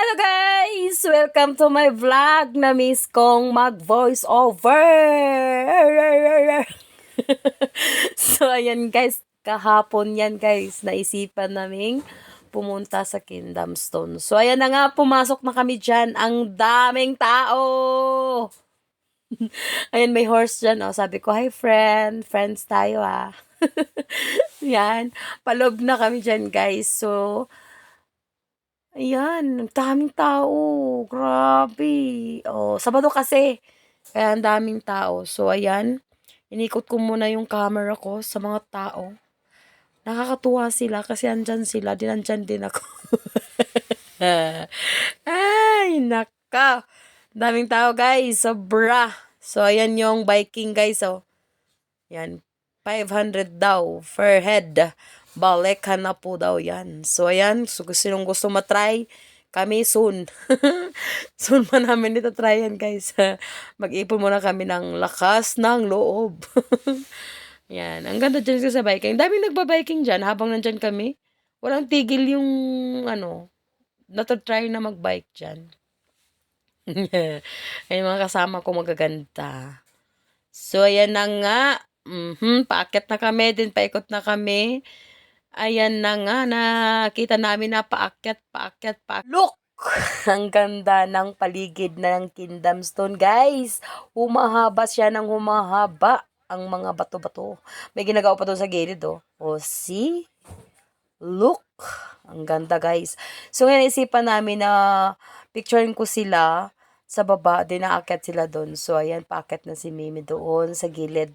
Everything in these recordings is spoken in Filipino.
Hello guys! Welcome to my vlog na miss kong mag-voice over. So ayan guys, kahapon yan guys, naisipan naming pumunta sa Kingdom Stone. So ayan na nga, pumasok na kami dyan. Ang daming tao! Ayan, may horse dyan. Oh. Sabi ko, hi friend, friends tayo ah. Yan, palob na kami dyan guys. So, ayan, ang daming tao. Grabe. Oh, Sabado kasi. Kaya ang daming tao. So, ayan. Inikot ko muna yung camera ko sa mga tao. Nakakatuwa sila kasi andyan sila. Dinandyan din ako. Ay, naka. Daming tao, guys. Sobra. So, ayan yung biking, guys. Oh. Yan. 500 daw per head. Balikan na po daw yan. So, ayan. So, sinong gusto matry, kami soon. Soon pa namin ito try yan, guys. Mag-ipon muna kami ng lakas ng loob. Yan. Ang ganda dyan sa biking. Daming nagbabiking dyan habang nandyan kami. Walang tigil yung, natotry na magbike dyan. Ay, mga kasama ko magaganda. So, ayan na nga. Paakyat na kami, din paikot na kami. Ayan na nga, nakita namin na paakyat. Look! Ang ganda ng paligid ng Kingdom Stone, guys. Humahaba siya ng humahaba ang mga bato-bato. May ginagawa pa doon sa gilid, oh. Oh, see? Look! Ang ganda, guys. So, ngayon isipan namin na picturein ko sila sa baba. Din naakyat sila doon. So, ayan, paakyat na si Mimi doon sa gilid.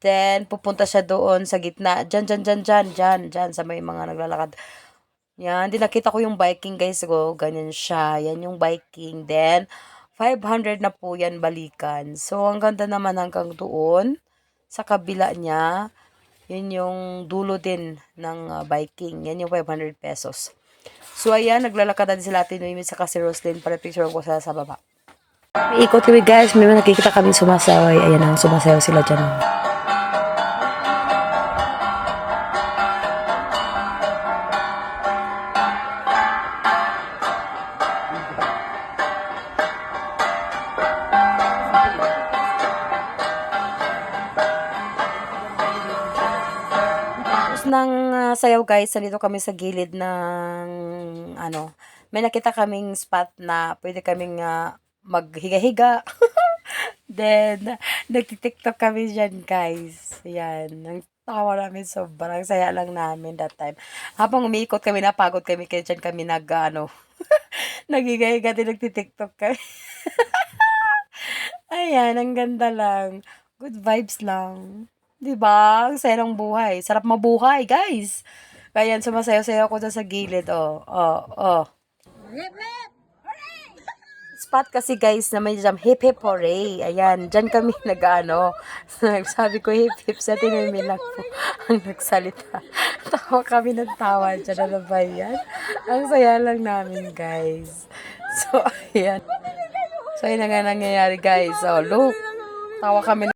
Then, pupunta siya doon sa gitna. Diyan, sa may mga naglalakad. Yan, din nakita ko yung biking, guys. So, ganyan siya. Yan yung biking. Then, 500 na po yan balikan. So, ang ganda naman hanggang doon. Sa kabila niya, yun yung dulo din ng biking. Yan yung 500 pesos. So, ayan, naglalakad din sila Ate Noemi sa si Roslyn para picture ko sa baba. Ikot kami, guys. May nakikita kami sumasaway. Ayan ang sumasayaw sila dyan. Ng sayaw guys, nandito kami sa gilid ng may nakita kaming spot na pwede kaming maghiga-higa. Then, nagtitiktok kami dyan guys. Yan, ang tawa namin, sobrang saya lang namin that time. Habang umiikot kami, napagod kami, kaya dyan kami naghiga-higa din, nagtitiktok kami. Ayan, ang ganda lang. Good vibes lang. Diba? Ang saya ng buhay. Sarap mabuhay, guys. Kaya sumasayaw-sayaw ko sa gilid. Oh. Spot kasi guys na may jam hip hip hooray. Ayan, dyan kami sabi ko hip hip sa tinumi lang po ang nagsalita. Tawa kami ng tawa dyan. Ano ba yan? Ang saya lang namin guys. So, ayan. So, ayan na nga nangyayari guys. Oh, look. Tawa kami